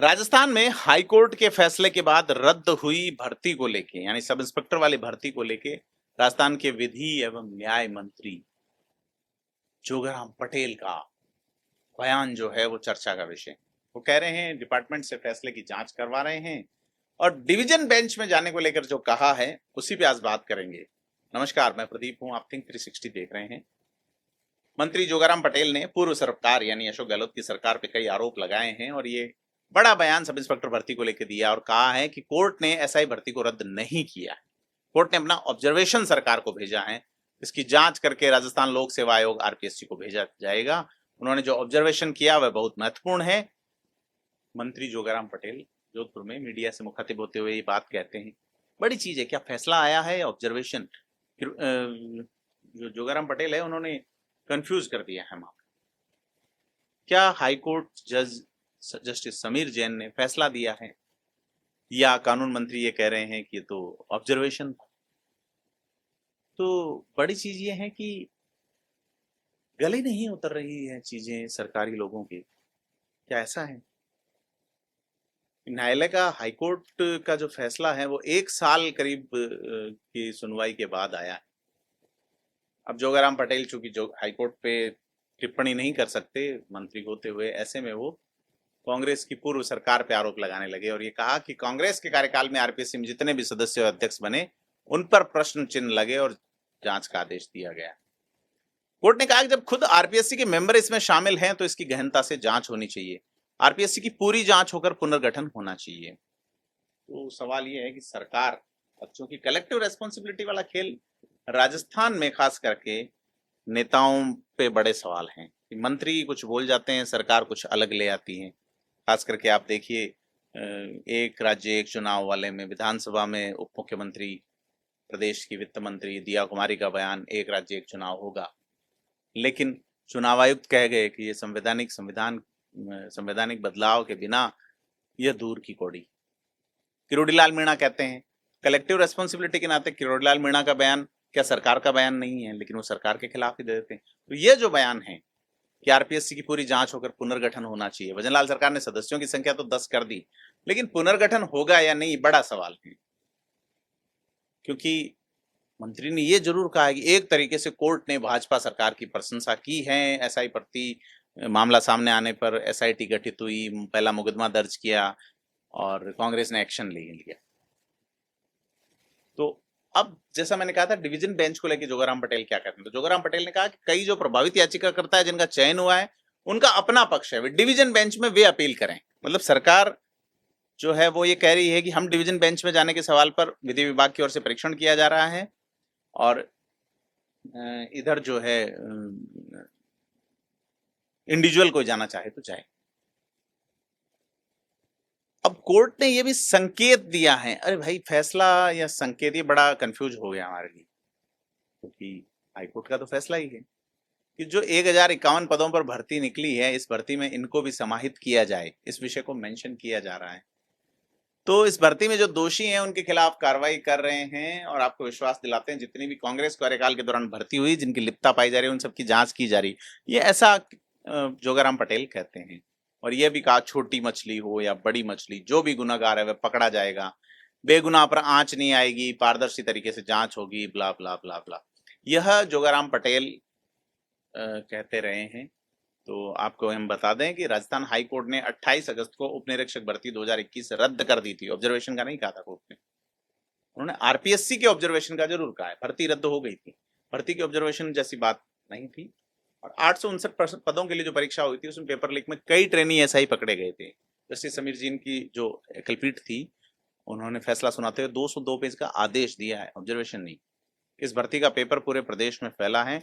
राजस्थान में high court के फैसले के बाद रद्द हुई भर्ती को लेके यानी सब इंस्पेक्टर वाली भर्ती को लेके राजस्थान के विधि एवं न्याय मंत्री जोगराम पटेल का बयान जो है वो चर्चा का विषय। वो कह रहे हैं डिपार्टमेंट से फैसले की जांच करवा रहे हैं और डिवीजन बेंच में जाने को लेकर जो कहा है उसी पे आज बात करेंगे। नमस्कार, मैं प्रदीप हूं, आप थिंक 360 देख रहे हैं। मंत्री जोगाराम पटेल ने पूर्व सरकार यानी अशोक गहलोत की सरकार पे कई आरोप लगाए हैं और ये बड़ा बयान सब इंस्पेक्टर भर्ती को लेकर दिया और कहा है कि कोर्ट ने एसआई भर्ती को रद्द नहीं किया है। कोर्ट ने अपना ऑब्जर्वेशन सरकार को भेजा है, इसकी जांच करके राजस्थान लोक सेवा आयोग आरपीएससी को भेजा जाएगा। उन्होंने जो ऑब्जर्वेशन किया वह बहुत महत्वपूर्ण है। मंत्री जोगाराम पटेल जोधपुर में मीडिया से मुखातिब होते हुए ये बात कहते हैं, बड़ी चीज है, क्या फैसला आया है ऑब्जर्वेशन। जो जोगाराम पटेल है उन्होंने कंफ्यूज कर दिया है मामला। क्या हाईकोर्ट जज जस्टिस समीर जैन ने फैसला दिया है या कानून मंत्री ये कह रहे हैं कि ये तो ऑब्जर्वेशन था। तो बड़ी चीज ये है कि गले नहीं उतर रही है चीजें सरकारी लोगों की। क्या ऐसा है? न्यायालय का हाईकोर्ट का जो फैसला है वो 1 साल करीब की सुनवाई के बाद आया है। अब जोगाराम पटेल चूंकि जो हाईकोर्ट पे टिप्पणी नहीं कर सकते मंत्री होते हुए, ऐसे में वो कांग्रेस की पूर्व सरकार पे आरोप लगाने लगे और ये कहा कि कांग्रेस के कार्यकाल में आरपीएससी में जितने भी सदस्य और अध्यक्ष बने उन पर प्रश्न चिन्ह लगे और जांच का आदेश दिया गया। कोर्ट ने कहा कि जब खुद आरपीएससी के मेंबर इसमें शामिल हैं तो इसकी गहनता से जांच होनी चाहिए, आरपीएससी की पूरी जांच होकर पुनर्गठन होना चाहिए। तो सवाल ये है कि सरकार, बच्चों की कलेक्टिव रेस्पॉन्सिबिलिटी वाला खेल राजस्थान में खास करके नेताओं पे बड़े सवाल हैं कि मंत्री कुछ बोल जाते हैं, सरकार कुछ अलग ले आती है। खास करके आप देखिए, एक राज्य एक चुनाव वाले में विधानसभा में उप मुख्यमंत्री, प्रदेश की वित्त मंत्री दिया कुमारी का बयान, एक राज्य एक चुनाव होगा, लेकिन चुनाव आयुक्त कह गए कि ये संवैधानिक बदलाव के बिना यह दूर की कौड़ी। किरोड़ीलाल मीणा कहते हैं कलेक्टिव रेस्पॉन्सिबिलिटी के नाते किरोड़ीलाल मीणा का बयान क्या सरकार का बयान नहीं है, लेकिन वो सरकार के खिलाफ ही दे देते हैं। तो ये जो बयान है कि आरपीएससी की पूरी जांच होकर पुनर्गठन होना चाहिए, भजनलाल सरकार ने सदस्यों की संख्या तो 10 कर दी, लेकिन पुनर्गठन होगा या नहीं बड़ा सवाल है। क्योंकि मंत्री ने ये जरूर कहा है कि एक तरीके से कोर्ट ने भाजपा सरकार की प्रशंसा की है। एसआई भर्ती मामला सामने आने पर एसआईटी गठित हुई, पहला मुकदमा दर्ज किया और कांग्रेस ने एक्शन ले लिया। तो अब जैसा मैंने कहा था, डिवीजन बेंच को लेकर जोगाराम पटेल क्या कहते हैं, तो जोगाराम पटेल ने कहा कि कई जो प्रभावित याचिकाकर्ता है जिनका चयन हुआ है उनका अपना पक्ष है, वे डिवीजन बेंच में वे अपील करें। मतलब सरकार जो है वो ये कह रही है कि हम डिवीजन बेंच में जाने के सवाल पर विधि विभाग की ओर से परीक्षण किया जा रहा है और इधर जो है इंडिविजुअल कोई जाना चाहे तो जाए। अब कोर्ट ने ये भी संकेत दिया है, अरे भाई फैसला या संकेत, ये बड़ा कंफ्यूज हो गया हमारे लिए, क्योंकि हाईकोर्ट का तो फैसला ही है कि जो 1051 पदों पर भर्ती निकली है, इस भर्ती में इनको भी समाहित किया जाए, इस विषय को मेंशन किया जा रहा है। तो इस भर्ती में जो दोषी हैं उनके खिलाफ कार्रवाई कर रहे हैं और आपको विश्वास दिलाते हैं जितनी भी कांग्रेस कार्यकाल के दौरान भर्ती हुई, जिनकी लिप्तता पाई जा रही है, उन सबकी जांच की जा रही। ये ऐसा जोगाराम पटेल कहते हैं। और यह भी कहा छोटी मछली हो या बड़ी मछली, जो भी गुनाहगार है वह पकड़ा जाएगा, बेगुनाह पर आंच नहीं आएगी, पारदर्शी तरीके से जांच होगी, ब्ला ब्ला ब्ला ब्ला। यह जोगाराम पटेल कहते रहे हैं। तो आपको हम बता दें कि राजस्थान हाई कोर्ट ने 28 अगस्त को उपनिरीक्षक भर्ती 2021 रद्द कर दी थी। ऑब्जर्वेशन का नहीं कहा था कोर्ट ने, उन्होंने आरपीएससी के ऑब्जर्वेशन का जरूर कहा है। भर्ती रद्द हो गई थी, भर्ती की ऑब्जर्वेशन जैसी बात नहीं थी। और 859 पदों के लिए जो परीक्षा हुई थी उसमें पेपर लीक में कई ट्रेनी ऐसा ही पकड़े गए थे। जस्टिस समीर जी की जो एकलपीठ थी, उन्होंने फैसला सुनाते हुए 202 पेज का आदेश दिया है, ऑब्जर्वेशन नहीं। इस भर्ती का पेपर पूरे प्रदेश में फैला है।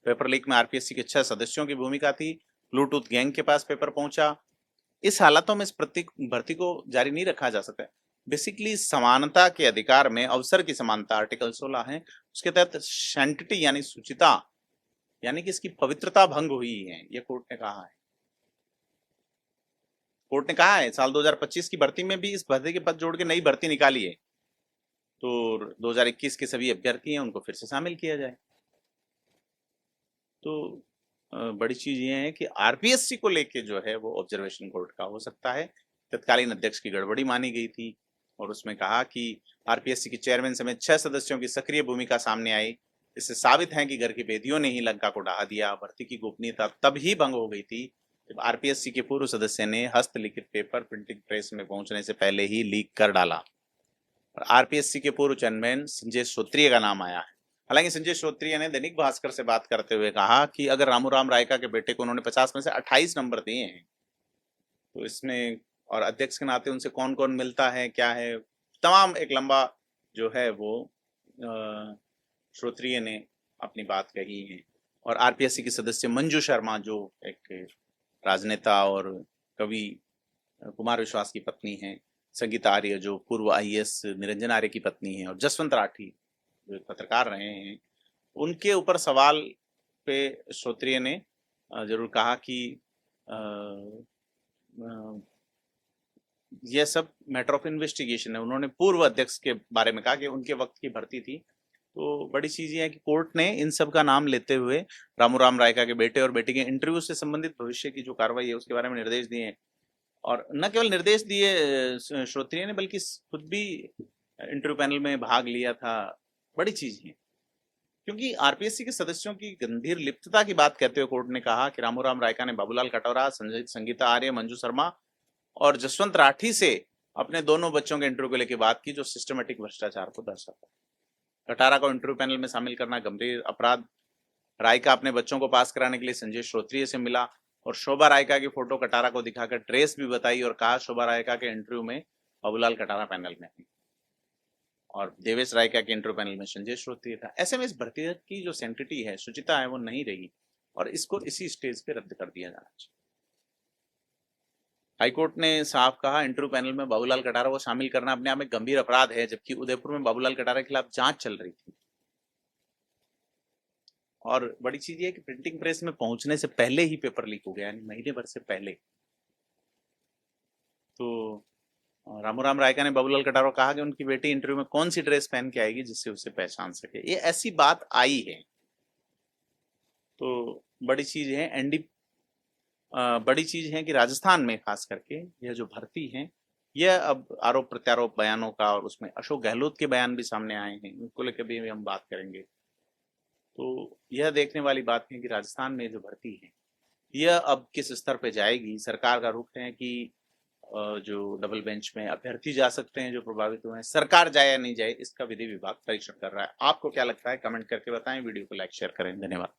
पेपर लीक में आरपीएससी के 6 सदस्यों की भूमिका थी, ब्लूटूथ गैंग के पास पेपर पहुंचा। इस हालातों में इस भर्ती को जारी नहीं रखा जा सकता। बेसिकली समानता के अधिकार में अवसर की समानता आर्टिकल 16 है, उसके तहत सैंक्टिटी यानी सुचिता, यानी कि इसकी पवित्रता भंग हुई है, यह कोर्ट ने कहा है। कोर्ट ने कहा है साल 2025 की भर्ती में भी इस भर्ती के पद जोड़ के नई भर्ती निकाली है, तो 2021 के सभी अभ्यर्थी हैं उनको फिर से शामिल किया जाए। तो बड़ी चीज ये है कि आरपीएससी को लेके जो है वो ऑब्जर्वेशन कोर्ट का हो सकता है। तत्कालीन अध्यक्ष की गड़बड़ी मानी गई थी और उसमें कहा कि आरपीएससी के चेयरमैन समेत 6 सदस्यों की सक्रिय भूमिका सामने आई। इससे साबित है कि घर की बेदियों ने ही लंका को ढहा दिया। भर्ती की गोपनीयता तब ही भंग हो गई थी जब आरपीएससी के पूर्व सदस्य ने हस्तलिखित पेपर प्रिंटिंग प्रेस में पहुंचने से पहले ही लीक कर डाला। आरपीएससी के पूर्व चेयरमैन संजय श्रोत्रिय का नाम आया है। हालांकि संजय श्रोत्रिय ने दैनिक भास्कर से बात करते हुए कहा कि अगर रामूराम रायका के बेटे को उन्होंने 50 में से 28 नंबर दिए हैं तो इसमें, और अध्यक्ष के नाते उनसे कौन कौन मिलता है, क्या है, तमाम एक लंबा जो है वो श्रोत्रिय ने अपनी बात कही है। और आरपीएससी की सदस्य मंजू शर्मा जो एक राजनेता और कवि कुमार विश्वास की पत्नी हैं, संगीता आर्य जो पूर्व आईएएस निरंजन आर्य की पत्नी है, और जसवंत राठी जो एक पत्रकार रहे हैं, उनके ऊपर सवाल पे श्रोत्रिय ने जरूर कहा कि यह सब मैटर ऑफ इन्वेस्टिगेशन है। उन्होंने पूर्व अध्यक्ष के बारे में कहा कि उनके वक्त की भर्ती थी। तो बड़ी चीज ये है कि कोर्ट ने इन सब का नाम लेते हुए रामूराम रायका के बेटे और बेटी के इंटरव्यू से संबंधित भविष्य की जो कार्रवाई है उसके बारे में निर्देश दिए हैं। और न केवल निर्देश दिए श्रोत्रिय ने, बल्कि खुद भी इंटरव्यू पैनल में भाग लिया था। बड़ी चीज है, क्योंकि आरपीएससी के सदस्यों की गंभीर लिप्तता की बात कहते हुए कोर्ट ने कहा कि रामूराम रायका ने बाबूलाल कटोरा, संगीता आर्य, मंजू शर्मा और जसवंत राठी से अपने दोनों बच्चों के इंटरव्यू को लेकर बात की, जो सिस्टमेटिक भ्रष्टाचार को दर्शाता है। कटारा को इंटरव्यू पैनल में शामिल करना गंभीर अपराध। रायका अपने बच्चों को पास कराने के लिए संजय श्रोत्रिय से मिला और शोभा रायका की फोटो कटारा को दिखाकर ट्रेस भी बताई और कहा शोभा रायका के इंटरव्यू में बाबूलाल कटारा पैनल में है और देवेश रायका के इंटरव्यू पैनल में संजय श्रोत्रिय था। ऐसे में इस भर्ती की जो सेंटिटी है, शुचिता है, वो नहीं रही और इसको इसी स्टेज पे रद्द कर दिया जाना चाहिए। हाईकोर्ट ने साफ कहा इंटरव्यू पैनल में बाबूलाल कटारा को शामिल करना अपने आप में गंभीर अपराध है, जबकि उदयपुर में बाबूलाल कटारा के खिलाफ जांच चल रही थी। और बड़ी चीज ये कि प्रिंटिंग प्रेस में पहुंचने से पहले ही पेपर लीक हो गया, यानी महीने भर से पहले। तो रामूराम रायका ने बाबूलाल कटारा को कहा कि उनकी बेटी इंटरव्यू में कौन सी ड्रेस पहन के आएगी जिससे उसे पहचान सके। ये ऐसी बात आई है। तो बड़ी चीज है बड़ी चीज है कि राजस्थान में खास करके यह जो भर्ती है, यह अब आरोप प्रत्यारोप बयानों का, और उसमें अशोक गहलोत के बयान भी सामने आए हैं, उनको लेकर भी हम बात करेंगे। तो यह देखने वाली बात है कि राजस्थान में जो भर्ती है यह अब किस स्तर पे जाएगी। सरकार का रुख है कि जो डबल बेंच में अभ्यर्थी जा सकते हैं जो प्रभावित हुए हैं, सरकार जाए या नहीं जाए इसका विधि विभाग परीक्षण कर रहा है। आपको क्या लगता है, कमेंट करके बताएं। वीडियो को लाइक शेयर करें। धन्यवाद।